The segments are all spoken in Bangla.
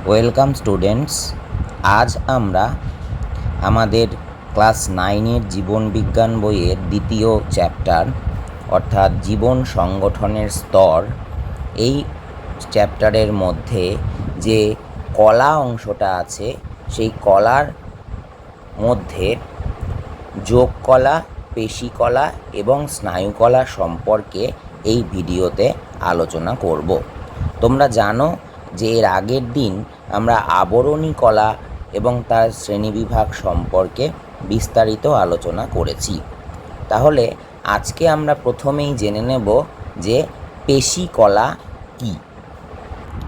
Welcome students. আজ আমরা আমাদের ক্লাস 9-এর জীবনবিজ্ঞান বইয়ের দ্বিতীয় চ্যাপ্টার অর্থাৎ জীবন সংগঠনের স্তর, এই চ্যাপ্টারের মধ্যে যে কলা অংশটা আছে সেই কলার মধ্যে যোগকলা, পেশিকলা এবং স্নায়ুকলা সম্পর্কে এই ভিডিওতে আলোচনা করব। তোমরা জানো যে এর আগের দিন আমরা আবরণী কলা এবং তার শ্রেণীবিভাগ সম্পর্কে বিস্তারিত আলোচনা করেছি। তাহলে আজকে আমরা প্রথমেই জেনে নেব যে পেশিকলা কী।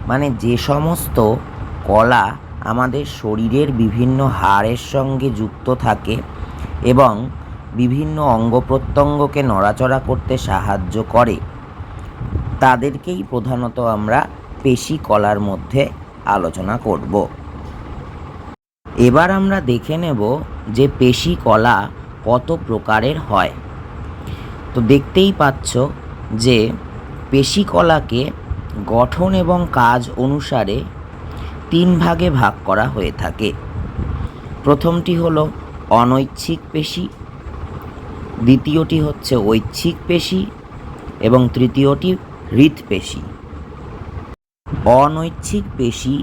মানে যে সমস্ত কলা আমাদের শরীরের বিভিন্ন হাড়ের সঙ্গে যুক্ত থাকে এবং বিভিন্ন অঙ্গ প্রত্যঙ্গকে নড়াচড়া করতে সাহায্য করে, তাদেরকেই প্রধানত আমরা পেশিকলার মধ্যে আলোচনা করব। এবার আমরা দেখে নেব যে পেশিকলা কত প্রকারের হয়। তো দেখতেই পাচ্ছ যে পেশিকলাকে গঠন এবং কাজ অনুসারে 3 ভাগে ভাগ করা হয়ে থাকে। প্রথমটি হলো অনৈচ্ছিক পেশি, দ্বিতীয়টি হচ্ছে ঐচ্ছিক পেশি এবং তৃতীয়টি হৃৎপেশি। অনৈচ্ছিক পেশি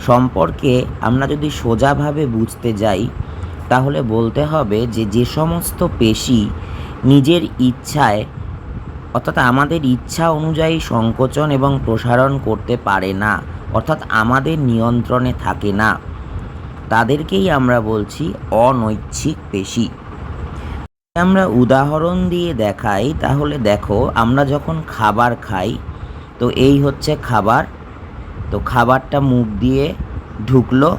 সম্পর্কে আমরা যদি সোজাভাবে বুঝতে যাই তাহলে বলতে হবে যে সমস্ত পেশি নিজের ইচ্ছায় অর্থাৎ আমাদের ইচ্ছা অনুযায়ী সংকোচন এবং প্রসারণ করতে পারে না, অর্থাৎ আমাদের নিয়ন্ত্রণে থাকে না, তাদেরকেই আমরা বলছি অনৈচ্ছিক পেশি। আমরা উদাহরণ দিয়ে দেখাই তাহলে দেখো, আমরা যখন খাবার খাই তো এই হচ্ছে খাবার। তো খাবারটা মুখ দিয়ে ঢুকলো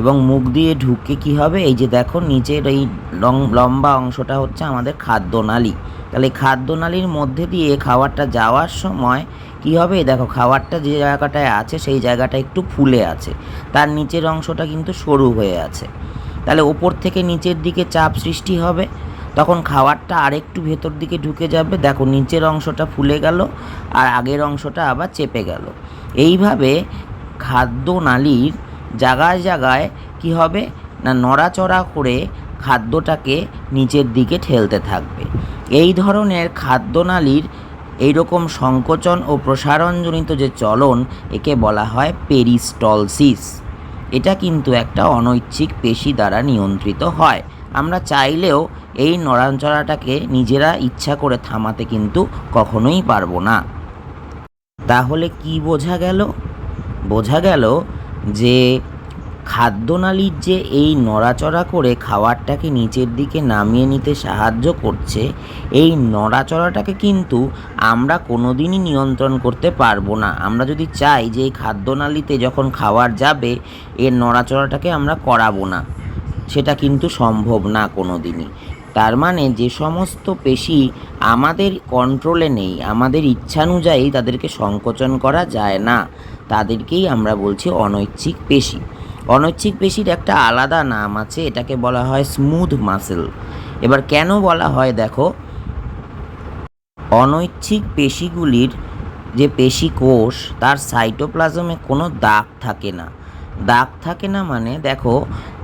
এবং মুখ দিয়ে ঢুকে কি হবে, এই যে দেখো নিচের এই লম্বা অংশটা হচ্ছে আমাদের খাদ্যনালী। তাহলে খাদ্যনালীর মধ্যে দিয়ে খাবারটা যাওয়ার সময় কি হবে, দেখো খাবারটা যে জায়গাটায় আছে সেই জায়গাটা একটু ফুলে আছে, তার নিচের অংশটা কিন্তু সরু হয়ে আছে। তাহলে ওপর থেকে নিচের দিকে চাপ সৃষ্টি হবে, তখন খাবারটা আরেকটু ভেতর দিকে ঢুকে যাবে। দেখো নিচের অংশটা ফুলে গেল আর আগের অংশটা আবার চেপে গেল। এইভাবে খাদ্যনালীর জায়গায় জায়গায় কি হবে না, নড়াচড়া করে খাদ্যটাকে নিচের দিকে ঠেলতে থাকবে। এই ধরনের খাদ্যনালীর এইরকম সংকোচন ও প্রসারণজনিত যে চলন, একে বলা হয় পেরিস্টলসিস। এটা কিন্তু একটা অনৈচ্ছিক পেশি দ্বারা নিয়ন্ত্রিত হয়। আমরা চাইলেও এই নড়াচড়াটাকে নিজেরা ইচ্ছা করে থামাতে কিন্তু কখনোই পারবো না। তাহলে কি বোঝা গেল? বোঝা গেল যে খাদ্যনালীর যে এই নড়াচড়া করে খাবারটাকে নিচের দিকে নামিয়ে নিতে সাহায্য করছে, এই নড়াচড়াটাকে কিন্তু আমরা কোনোদিনই নিয়ন্ত্রণ করতে পারবো না। আমরা যদি চাই যে এই খাদ্যনালীতে যখন খাবার যাবে এর নড়াচড়াটাকে আমরা করাবো না, সেটা কিন্তু সম্ভব না কোনো দিনই। তার মানে যে সমস্ত পেশি আমাদের কন্ট্রোলে নেই, আমাদের ইচ্ছানুযায়ী তাদেরকে সংকোচন করা যায় না, তাদেরকেই আমরা বলছি অনৈচ্ছিক পেশি। অনৈচ্ছিক পেশির একটা আলাদা নাম আছে, এটাকে বলা হয় স্মুথ মাসেল। এবার কেন বলা হয় দেখো, অনৈচ্ছিক পেশিগুলির যে পেশি কোষ তার সাইটোপ্লাজমে কোনো দাগ থাকে না। দাগ থাকে না মানে দেখো,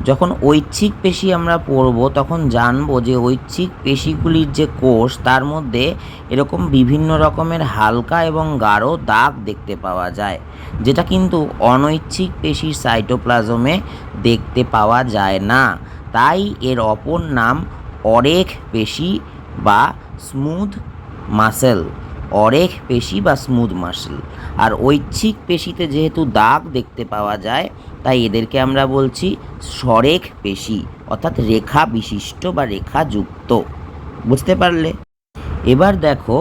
যখন ঐচ্ছিক পেশি আমরা পড়ব তখন জানবো যে ঐচ্ছিক পেশিগুলির যে কোষ তার মধ্যে এরকম বিভিন্ন রকমের হালকা এবং গাঢ় দাগ দেখতে পাওয়া যায়, যেটা কিন্তু অনৈচ্ছিক পেশির সাইটোপ্লাজমে দেখতে পাওয়া যায় না। তাই এর অপর নাম অরেখ পেশি বা স্মুথ মাসেল, অরেখ পেশি বা স্মুথ মাসেল। আর ঐচ্ছিক পেশিতে যেহেতু দাগ দেখতে পাওয়া যায় তাই এদেরকে আমরা বলছি সরেখ পেশি, অর্থাৎ রেখা বিশিষ্ট বা রেখাযুক্ত। বুঝতে পারলে? এবার দেখো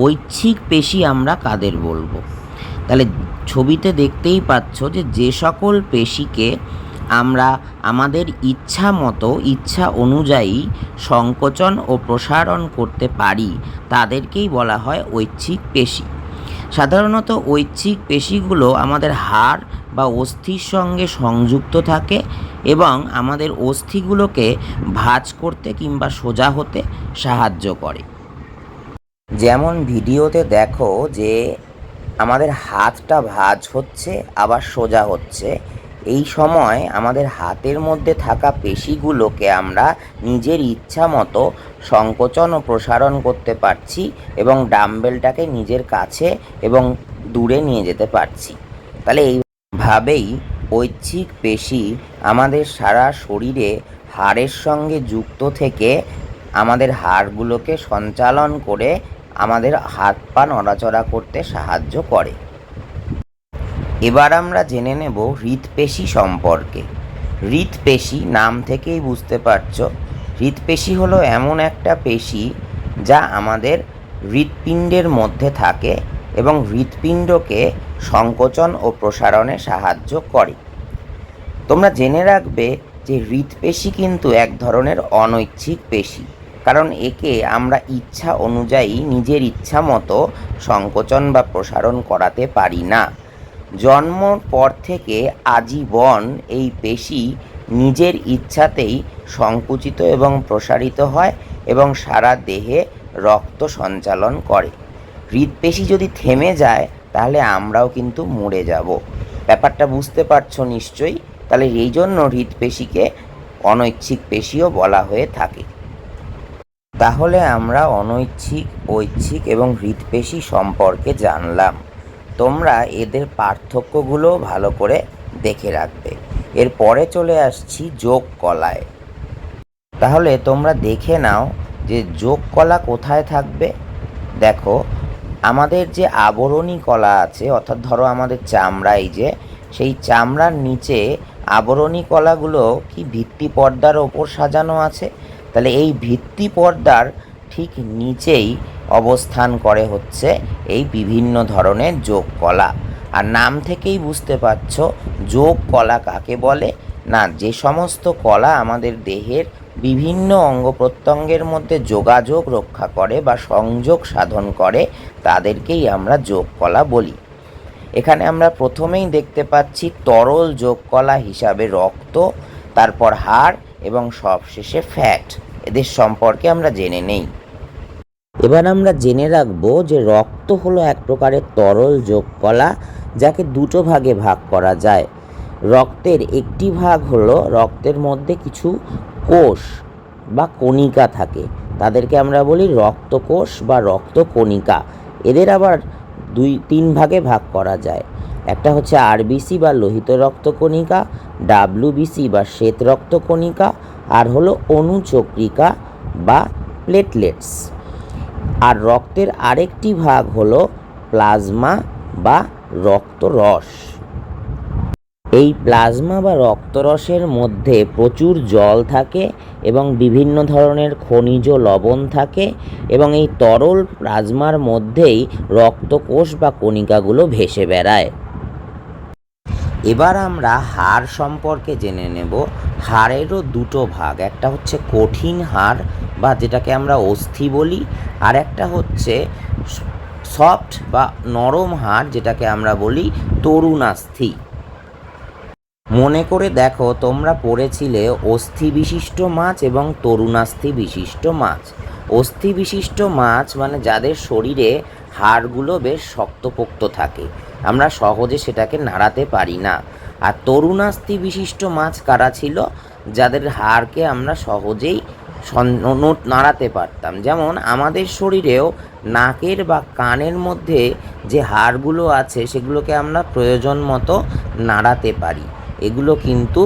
ঐচ্ছিক পেশি আমরা কাদের বলবো। তাহলে ছবিতে দেখতেই পাচ্ছ যে সকল পেশিকে আমরা আমাদের ইচ্ছা মতো, ইচ্ছা অনুযায়ী সংকোচন ও প্রসারণ করতে পারি তাদেরকেই বলা হয় ঐচ্ছিক পেশি। সাধারণত ঐচ্ছিক পেশিগুলো আমাদের হাড় বা অস্থির সঙ্গে সংযুক্ত থাকে এবং আমাদের অস্থিগুলোকে ভাঁজ করতে কিংবা সোজা হতে সাহায্য করে। যেমন ভিডিওতে দেখো যে আমাদের হাতটা ভাঁজ হচ্ছে আবার সোজা হচ্ছে, এই সময় আমাদের হাতের মধ্যে থাকা পেশিগুলোকে আমরা নিজের ইচ্ছা মতো সংকোচন ও প্রসারণ করতে পারছি এবং ডাম্বেলটাকে নিজের কাছে এবং দূরে নিয়ে যেতে পারছি। তাহলে এইভাবেই ঐচ্ছিক পেশি আমাদের সারা শরীরে হাড়ের সঙ্গে যুক্ত থেকে আমাদের হাড়গুলোকে সঞ্চালন করে আমাদের হাত পা নড়াচড়া করতে সাহায্য করে। এবার আমরা জেনে নেব হৃৎপেশি সম্পর্কে। হৃৎপেশি নাম থেকেই বুঝতে পারছো, হৃৎপেশি হলো এমন একটা পেশি যা আমাদের হৃৎপিণ্ডের মধ্যে থাকে এবং হৃৎপিণ্ডকে সংকোচন ও প্রসারণে সাহায্য করে। তোমরা জেনে রাখবে যে হৃৎপেশি কিন্তু এক ধরনের অনৈচ্ছিক পেশি, কারণ একে আমরা ইচ্ছা অনুযায়ী নিজের ইচ্ছা মতো সংকোচন বা প্রসারণ করাতে পারি না। জন্মর পর থেকে আজীবন এই পেশি নিজের ইচ্ছাতেই সংকুচিত এবং প্রসারিত হয় এবং সারা দেহে রক্ত সঞ্চালন করে। হৃৎপেশি যদি থেমে যায় তাহলে আমরাও কিন্তু মরে যাব। ব্যাপারটা বুঝতে পারছো নিশ্চয়ই? তাহলে এই জন্য হৃৎপেশিকে অনৈচ্ছিক পেশিও বলা হয়ে থাকে। তাহলে আমরা অনৈচ্ছিক, ঐচ্ছিক এবং হৃৎপেশি সম্পর্কে জানলাম। তোমরা এদের পার্থক্যগুলো ভালো করে দেখে রাখবে। এরপরে চলে আসছি যোগ কলায়। তাহলে তোমরা দেখে নাও যে যোগ কলা কোথায় থাকবে। দেখো, আমাদের যে আবরণী কলা আছে, অর্থাৎ ধরো আমাদের চামড়া, এই যে সেই চামড়ার নিচে আবরণী কলাগুলো কি ভিত্তি পর্দার ওপর সাজানো আছে। তাহলে এই ভিত্তি পর্দার ঠিক নিচেই অবস্থান করে হচ্ছে এই বিভিন্ন ধরনের যোগ কলা। আর নাম থেকেই বুঝতে পারছো যোগ কলা কাকে বলে না, যে সমস্ত কলা আমাদের দেহের বিভিন্ন অঙ্গ প্রত্যঙ্গের মধ্যে যোগাযোগ রক্ষা করে বা সংযোগ সাধন করে, তাদেরকেই আমরা যোগ কলা বলি। এখানে আমরা প্রথমেই দেখতে পাচ্ছি তরল যোগ কলা হিসাবে রক্ত, তারপর হাড় এবং সবশেষে ফ্যাট। এদের সম্পর্কে আমরা জেনে নেই। এবার আমরা জেনে রাখবো যে রক্ত হলো এক প্রকারের তরল যোগ কলা, যাকে দুটো ভাগে ভাগ করা যায়। রক্তের একটি ভাগ হলো রক্তের মধ্যে কিছু কোষ বা কণিকা থাকে, তাদেরকে আমরা বলি রক্তকোষ বা রক্তকণিকা। এদের আবার তিন ভাগে ভাগ করা যায়। একটা হচ্ছে আরবিসি বা লোহিত রক্তকণিকা, ডাব্লিউবিসি বা শ্বেত রক্তকণিকা, আর হলো অনুচক্রিকা বা প্লেটলেটস। আর রক্তের আরেকটি ভাগ হলো প্লাজমা বা রক্তরস। এই প্লাজমা বা রক্তরসের মধ্যে প্রচুর জল থাকে এবং বিভিন্ন ধরনের খনিজ লবণ থাকে এবং এই তরল প্লাজমার মধ্যেই রক্তকোষ বা কণিকাগুলো ভেসে বেড়ায়। এবার আমরা হাড় সম্পর্কে জেনে নেব। হাড়েরও দুটো ভাগ, একটা হচ্ছে কঠিন হাড় বা যেটাকে আমরা অস্থি বলি, আর একটা হচ্ছে সফট বা নরম হাড়, যেটাকে আমরা বলি তরুণাস্থি। মনে করে দেখো, তোমরা পড়েছিলে অস্থি বিশিষ্ট মাছ এবং তরুণাস্থি বিশিষ্ট মাছ। অস্থি বিশিষ্ট মাছ মানে যাদের শরীরে হাড়গুলো বেশ শক্তপোক্ত থাকে, আমরা সহজে সেটাকে নাড়াতে পারি না। আর তরুণাস্থি বিশিষ্ট মাছ কারা ছিল? যাদের হাড়কে আমরা সহজেই নাড়াতে পারতাম। যেমন আমাদের শরীরেও নাকের বা কানের মধ্যে যে হাড়গুলো আছে সেগুলোকে আমরা প্রয়োজন মতো নাড়াতে পারি। এগুলো কিন্তু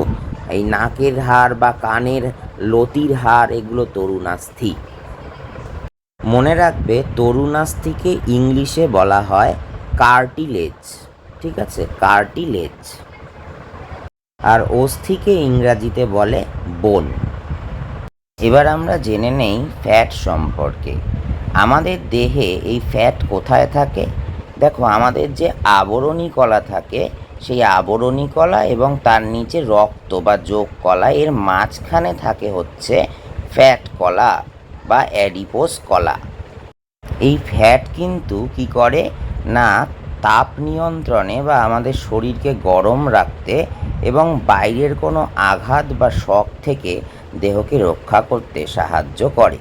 এই নাকের হাড় বা কানের লতির হাড়, এগুলো তরুণাস্থি। মনে রাখবে, তরুণাস্থিকে ইংলিশে বলা হয় কার্টিলেজ। ঠিক আছে, কার্টিলেজ। আর অস্থিকে ইংরাজিতে বলে বোন। এবার আমরা জেনে নেই ফ্যাট সম্পর্কে। আমাদের দেহে এই ফ্যাট কোথায় থাকে? দেখো, আমাদের যে আবরণী কলা থাকে, সেই আবরণী কলা এবং তার নিচে রক্ত বা যোগ কলা, এর মাঝখানে থাকে হচ্ছে ফ্যাট কলা বা অ্যাডিপোস কলা। এই ফ্যাট কিন্তু কি করে না, তাপ নিয়ন্ত্রণে বা আমাদের শরীরকে গরম রাখতে এবং বাইরের কোনো আঘাত বা শক থেকে দেহকে রক্ষা করতে সাহায্য করে।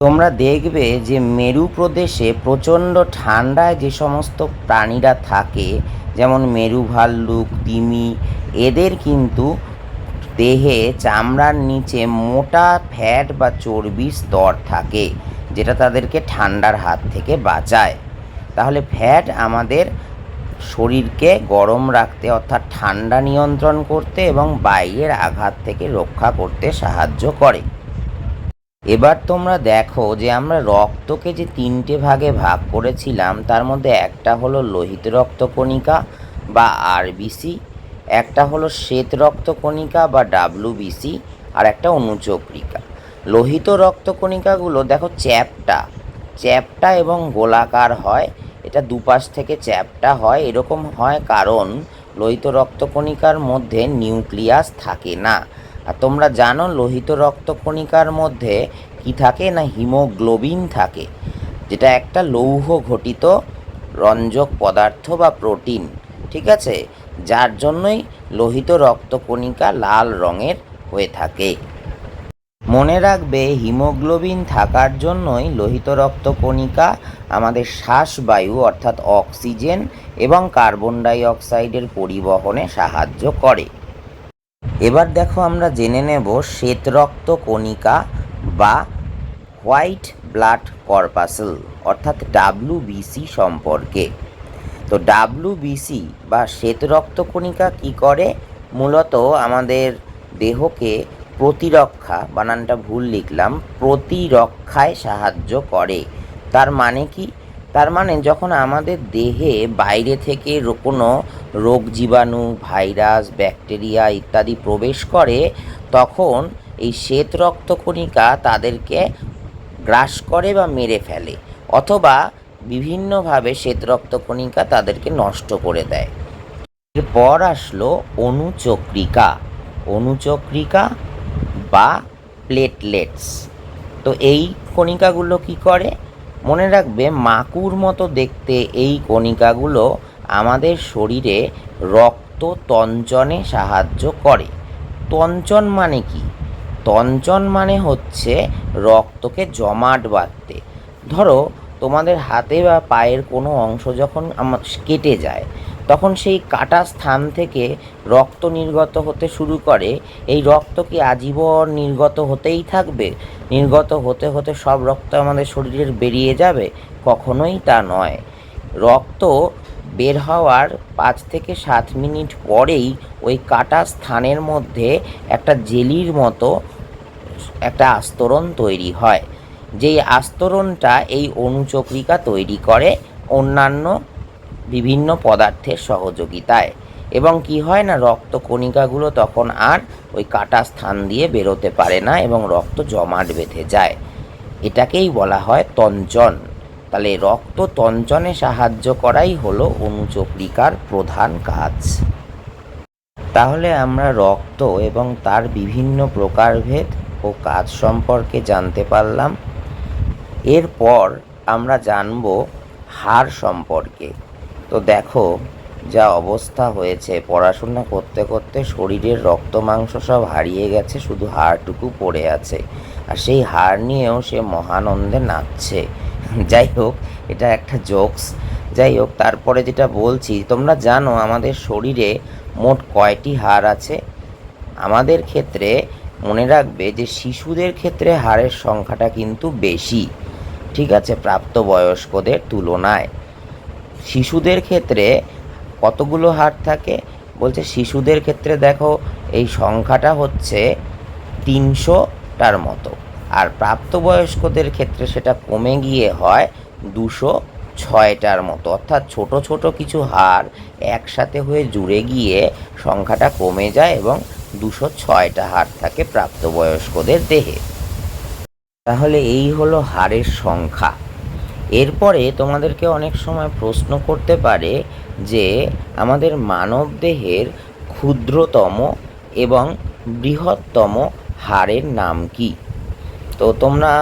তোমরা দেখবে যে মেরু প্রদেশে প্রচণ্ড ঠান্ডায় যে সমস্ত প্রাণীরা থাকে, যেমন মেরু ভাল্লুক, তিমি, এদের কিন্তু দেহে চামড়ার নিচে মোটা ফ্যাট বা চর্বির স্তর থাকে, যেটা তাদেরকে ঠান্ডার হাত থেকে বাঁচায়। তাহলে ফ্যাট আমাদের শরীরকে গরম রাখতে অর্থাৎ ঠান্ডা নিয়ন্ত্রণ করতে এবং বাইরের আঘাত থেকে রক্ষা করতে সাহায্য করে। এবার তোমরা দেখো যে আমরা রক্তকে যে 3টে ভাগে ভাগ করেছিলাম, তার মধ্যে একটা হলো লোহিত রক্তকণিকা বা আরবিসি, একটা হলো শ্বেত রক্তকণিকা বা ডাব্লিউবিসি, আর একটা অনুচক্রিকা। লোহিত রক্তকণিকাগুলো দেখো চ্যাপ্টা এবং গোলাকার হয়। এটা দুপাশ থেকে চ্যাপ্টা হয়, এরকম হয় কারণ লোহিত রক্তকণিকার মধ্যে নিউক্লিয়াস থাকে না। আর তোমরা জানো লোহিত রক্তকণিকার মধ্যে কি থাকে না, হিমোগ্লোবিন থাকে, যেটা একটা লৌহ ঘটিত রঞ্জক পদার্থ বা প্রোটিন। ঠিক আছে, যার জন্যই লোহিত রক্তকণিকা লাল রঙের হয়ে থাকে। মনে রাখবে হিমোগ্লোবিন থাকার জন্যই লোহিত রক্তকণিকা আমাদের শ্বাসবায়ু অর্থাৎ অক্সিজেন এবং কার্বন ডাই অক্সাইডের পরিবহনে সাহায্য করে। এবার দেখো আমরা জেনে নেব শ্বেত রক্তকণিকা বা হোয়াইট ব্লাড কর্পাসেল অর্থাৎ ডাব্লিউবিসি সম্পর্কে। তো ডাব্লিউবিসি বা শ্বেত রক্তকণিকা কী করে? মূলত আমাদের দেহকে প্রতিরক্ষা, বানানটা ভুল লিখলাম, প্রতিরক্ষায় সাহায্য করে। তার মানে কি? তার মানে যখন আমাদের দেহে বাইরে থেকে কোনো রোগ জীবাণু, ভাইরাস, ব্যাকটেরিয়া ইত্যাদি প্রবেশ করে, তখন এই শ্বেত রক্তকণিকা তাদেরকে গ্রাস করে বা মেরে ফেলে, অথবা বিভিন্নভাবে শ্বেত রক্তকণিকা তাদেরকে নষ্ট করে দেয়। এরপর আসলো অনুচক্রিকা বা প্লেটলেটস। তো এই কণিকাগুলো কি করে? মনে রাখবে মাকুর মতো দেখতে এই কণিকাগুলো আমাদের শরীরে রক্ত তঞ্চনে সাহায্য করে। তঞ্চন মানে কি? তঞ্চন মানে হচ্ছে রক্তকে জমাট বাঁধতে। ধরো তোমাদের হাতে বা পায়ের কোনো অংশ যখন কেটে যায়, তখন সেই কাটা স্থান থেকে রক্ত নির্গত হতে শুরু করে। এই রক্ত কি আজীবন নির্গত হতেই থাকবে? নির্গত হতে হতে সব রক্ত আমাদের শরীরের বেরিয়ে যাবে? কখনোই তা নয়। রক্ত বের হওয়ার 5 থেকে 7 মিনিট পরেই ওই কাটা স্থানের মধ্যে একটা জেলির মতো একটা আস্তরণ তৈরি হয়, যেই আস্তরণটা এই অনুচক্রিকা তৈরি করে অন্যান্য বিভিন্ন পদার্থের সহযোগিতায়। এবং কি হয় না, রক্তকণিকাগুলো তখন আর ওই কাটা স্থান দিয়ে বেরোতে পারে না এবং রক্ত জমাট বেঁধে যায়। এটাকেই বলা হয় তঞ্চন। তাহলে রক্ত তঞ্চনে সাহায্য করাই হলো অনুচক্রিকার প্রধান কাজ। তাহলে আমরা রক্ত এবং তার বিভিন্ন প্রকারভেদ ও কাজ সম্পর্কে জানতে পারলাম। এরপর আমরা জানব হাড় সম্পর্কে। তো দেখো যা অবস্থা হয়েছে, পড়াশোনা করতে করতে শরীরের রক্ত মাংস সব হারিয়ে গেছে, শুধু হাড়টুকু পড়ে আছে, আর সেই হাড় নিয়েও সে মহানন্দে নাচছে। যাই হোক, এটা একটা জোকস। যাই হোক, তারপরে যেটা বলছি, তোমরা জানো আমাদের শরীরে মোট কয়টি হাড় আছে? আমাদের ক্ষেত্রে মনে রাখবে যে শিশুদের ক্ষেত্রে হাড়ের সংখ্যাটা কিন্তু বেশি, ঠিক আছে, প্রাপ্তবয়স্কদের তুলনায়। শিশুদের ক্ষেত্রে কতগুলো হাড় থাকে? বলছে শিশুদের ক্ষেত্রে দেখো এই সংখ্যাটা হচ্ছে 300টার মতো, আর প্রাপ্তবয়স্কদের ক্ষেত্রে সেটা কমে গিয়ে হয় 206টার মতো। অর্থাৎ ছোট ছোট কিছু হাড় একসাথে হয়ে জুড়ে গিয়ে সংখ্যাটা কমে যায় এবং 206টা হাড় থাকে প্রাপ্তবয়স্কদের দেহে। তাহলে এই হলো হাড়ের সংখ্যা। এরপরে তোমাদেরকে অনেক সময় প্রশ্ন করতে পারে যে আমাদের মানব দেহের ক্ষুদ্রতম এবং বৃহত্তম হাড়ের নাম কি? তো তোমরা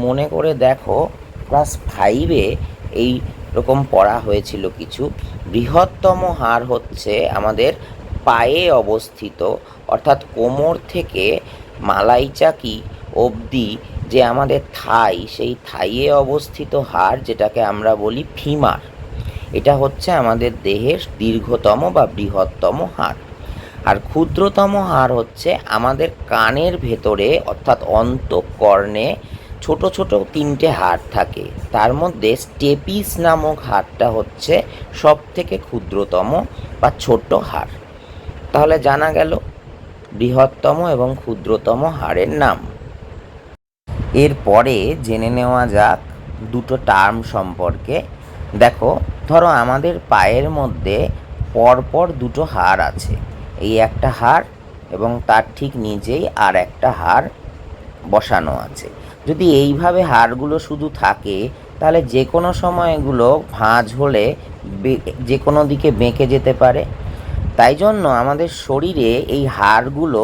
মনে করে দেখো, ক্লাস 5-এ এই রকম পড়া হয়েছিল কিছু। বৃহত্তম হাড় হচ্ছে আমাদের পায়ে অবস্থিত, অর্থাৎ কোমর থেকে মালাইচাকি অবধি যে আমাদের থাই, সেই থাইয়ে অবস্থিত হাড় যেটাকে আমরা বলি ফিমার, এটা হচ্ছে আমাদের দেহের দীর্ঘতম বা বৃহত্তম হাড়। আর ক্ষুদ্রতম হাড় হচ্ছে আমাদের কানের ভেতরে অর্থাৎ অন্তঃকর্ণে ছোট ছোট 3টে হাড় থাকে, তার মধ্যে স্টেপিস নামক হাড়টা হচ্ছে সব থেকে ক্ষুদ্রতম বা ছোট হাড়। তাহলে জানা গেল বৃহত্তম এবং ক্ষুদ্রতম হাড়ের নাম। এরপরে জেনে নেওয়া যাক দুটো টার্ম সম্পর্কে। দেখো, ধরো আমাদের পায়ের মধ্যে পরপর দুটো হাড় আছে, এই একটা হাড় এবং তার ঠিক নিচেই আর একটা হাড় বসানো আছে। যদি এইভাবে হাড়গুলো শুধু থাকে তাহলে যে কোনো সময় এগুলো ভাঁজ হলে যে কোনো দিকে বেঁকে যেতে পারে। তাই জন্য আমাদের শরীরে এই হাড়গুলো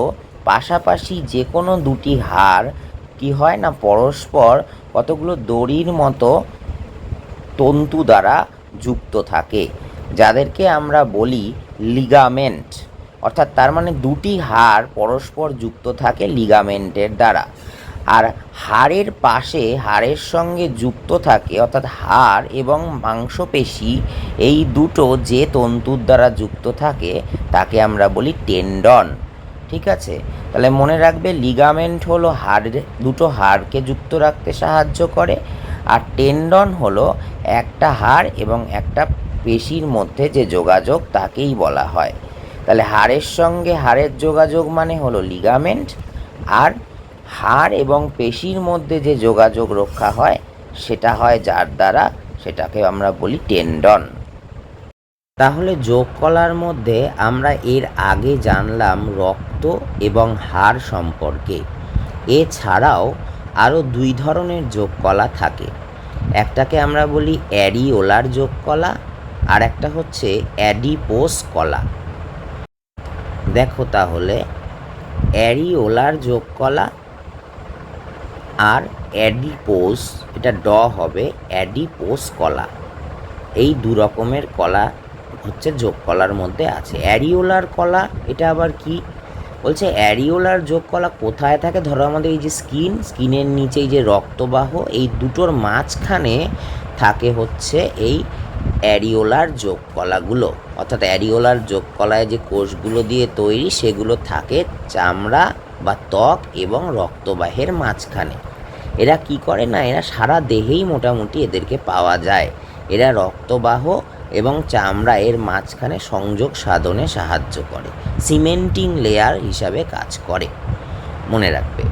পাশাপাশি যে কোনো দুটি হাড় কি হয় না, পরস্পর কতগুলো দড়ির মতো তন্তু দ্বারা যুক্ত থাকে, যাদেরকে আমরা বলি লিগামেন্ট। অর্থাৎ তার মানে দুটি হাড় পরস্পর যুক্ত থাকে লিগামেন্টের দ্বারা। আর হাড়ের পাশে হাড়ের সঙ্গে যুক্ত থাকে, অর্থাৎ হাড় এবং মাংসপেশি এই দুটো যে তন্তুর দ্বারা যুক্ত থাকে তাকে আমরা বলি টেন্ডন। ঠিক আছে, তাহলে মনে রাখবে লিগামেন্ট হলো দুটো হাড়কে যুক্ত রাখতে সাহায্য করে, আর টেন্ডন হলো একটা হাড় এবং একটা পেশির মধ্যে যে যোগাযোগ তাকেই বলা হয়। তাহলে হাড়ের সঙ্গে হাড়ের যোগাযোগ মানে হলো লিগামেন্ট, আর হাড় এবং পেশির মধ্যে যে যোগাযোগ রক্ষা হয় সেটা হয় যার দ্বারা, সেটাকে আমরা বলি টেন্ডন। তাহলে যোগ কলার মধ্যে আমরা এর আগে জানলাম রক্ত এবং হাড় সম্পর্কে। এছাড়াও আরও 2 ধরনের যোগ কলা থাকে, একটাকে আমরা বলি অ্যারিওলার যোগ কলা, আর একটা হচ্ছে অ্যাডিপোস কলা। দেখো তাহলে, অ্যারিওলার যোগ কলা আর অ্যাডিপোস, এটা ড হবে, অ্যাডিপোস কলা, এই 2 রকমের কলা হচ্ছে যোগ কলার মধ্যে আছে। অ্যারিওলার কলা এটা আবার কি বলছে, অ্যারিওলার যোগ কলা কোথায় থাকে? ধরো আমাদের এই যে স্কিনের নিচে এই যে রক্তবাহ, এই দুটোর মাঝখানে থাকে হচ্ছে এই অ্যারিওলার যোগ কলাগুলো। অর্থাৎ অ্যারিওলার যোগ কলায় যে কোষগুলো দিয়ে তৈরি সেগুলো থাকে চামড়া বা ত্বক এবং রক্তবাহের মাঝখানে। এরা কি করে না, এরা সারা দেহেই মোটামুটি এদেরকে পাওয়া যায়। এরা রক্তবাহ এবং চামড়া এর মাঝখানে সংযোগ সাধনে সাহায্য করে, সিমেন্টিং লেয়ার হিসাবে কাজ করে। মনে রাখবে,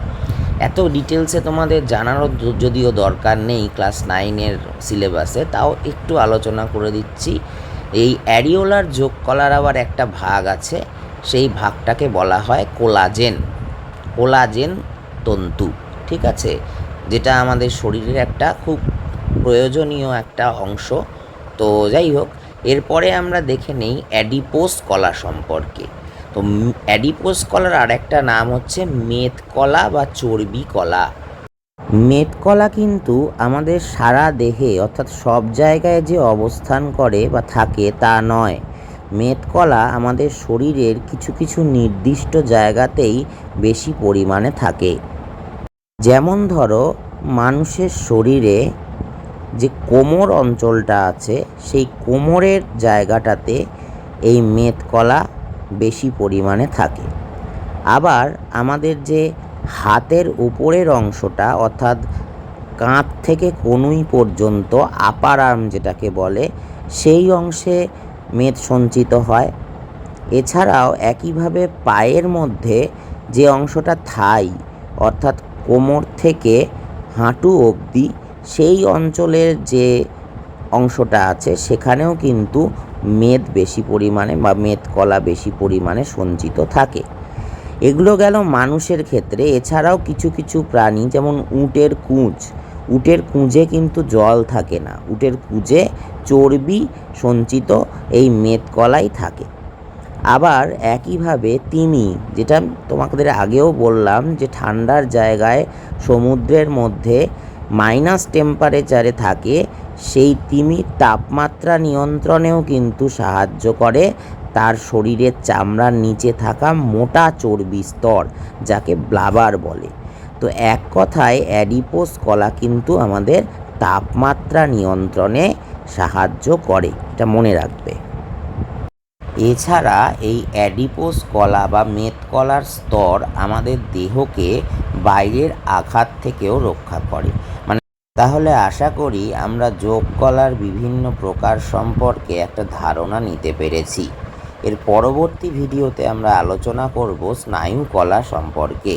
এত ডিটেলসে তোমাদের জানারও যদিও দরকার নেই ক্লাস 9-এর সিলেবাসে, তাও একটু আলোচনা করে দিচ্ছি। এই অ্যারিওলার যোগ কলার আবার একটা ভাগ আছে, সেই ভাগটাকে বলা হয় কোলাজেন। কোলাজেন তন্তু, ঠিক আছে, যেটা আমাদের শরীরের একটা খুব প্রয়োজনীয় একটা অংশ। তো যাই হোক, এরপরে আমরা দেখে নেই অ্যাডিপোস কলা সম্পর্কে। তো অ্যাডিপোস কলার আর একটা নাম হচ্ছে মেদ কলা বা চর্বি কলা। মেদ কলা কিন্তু আমাদের সারা দেহে অর্থাৎ সব জায়গায় যে অবস্থান করে বা থাকে তা নয়। মেদ কলা আমাদের শরীরের কিছু কিছু নির্দিষ্ট জায়গাতেই বেশি পরিমাণে থাকে। যেমন ধরো, মানুষের শরীরে যে কোমর অঞ্চলটা আছে সেই কোমরের জায়গাটাতে এই মেদ কলা বেশি পরিমাণে থাকে। আবার আমাদের যে হাতের উপরের অংশটা অর্থাৎ কাঁধ থেকে কনুই পর্যন্ত আপার আর্ম যেটাকে বলে, সেই অংশে মেদ সঞ্চিত হয়। এছাড়াও একইভাবে পায়ের মধ্যে যে অংশটা থাই অর্থাৎ কোমর থেকে হাঁটু অবধি, সেই অঞ্চলের যে অংশটা আছে সেখানেও কিন্তু মেদ বেশি পরিমাণে বা মেদ কলা বেশি পরিমাণে সঞ্চিত থাকে। এগুলো গেল মানুষের ক্ষেত্রে। এছাড়াও কিছু কিছু প্রাণী যেমন উটের কুঁজে কিন্তু জল থাকে না, উটের কুঁজে চর্বি সঞ্চিত এই মেদ কলাই থাকে। আবার একইভাবে তিমি, যেটা তোমাদের আগেও বললাম যে ঠান্ডার জায়গায় সমুদ্রের মধ্যে মাইনাস টেম্পারেচারে থাকে, সেই তিমির তাপমাত্রা নিয়ন্ত্রণেও কিন্তু সাহায্য করে তার শরীরের চামড়ার নিচে থাকা মোটা চর্বি স্তর, যাকে ব্লাবার বলে। তো তো এক কথায় অ্যাডিপোস কলা কিন্তু আমাদের তাপমাত্রা নিয়ন্ত্রণে সাহায্য করে, এটা মনে রাখবে। এছাড়া এই অ্যাডিপোস কলা বা মেদ কলার স্তর আমাদের দেহকে বাইরের আঘাত থেকেও রক্ষা করে। তাহলে আশা করি আমরা যোগ কলার বিভিন্ন প্রকার সম্পর্কে একটা ধারণা নিতে পেরেছি। এর পরবর্তী ভিডিওতে আমরা আলোচনা করব স্নায়ু কলা সম্পর্কে।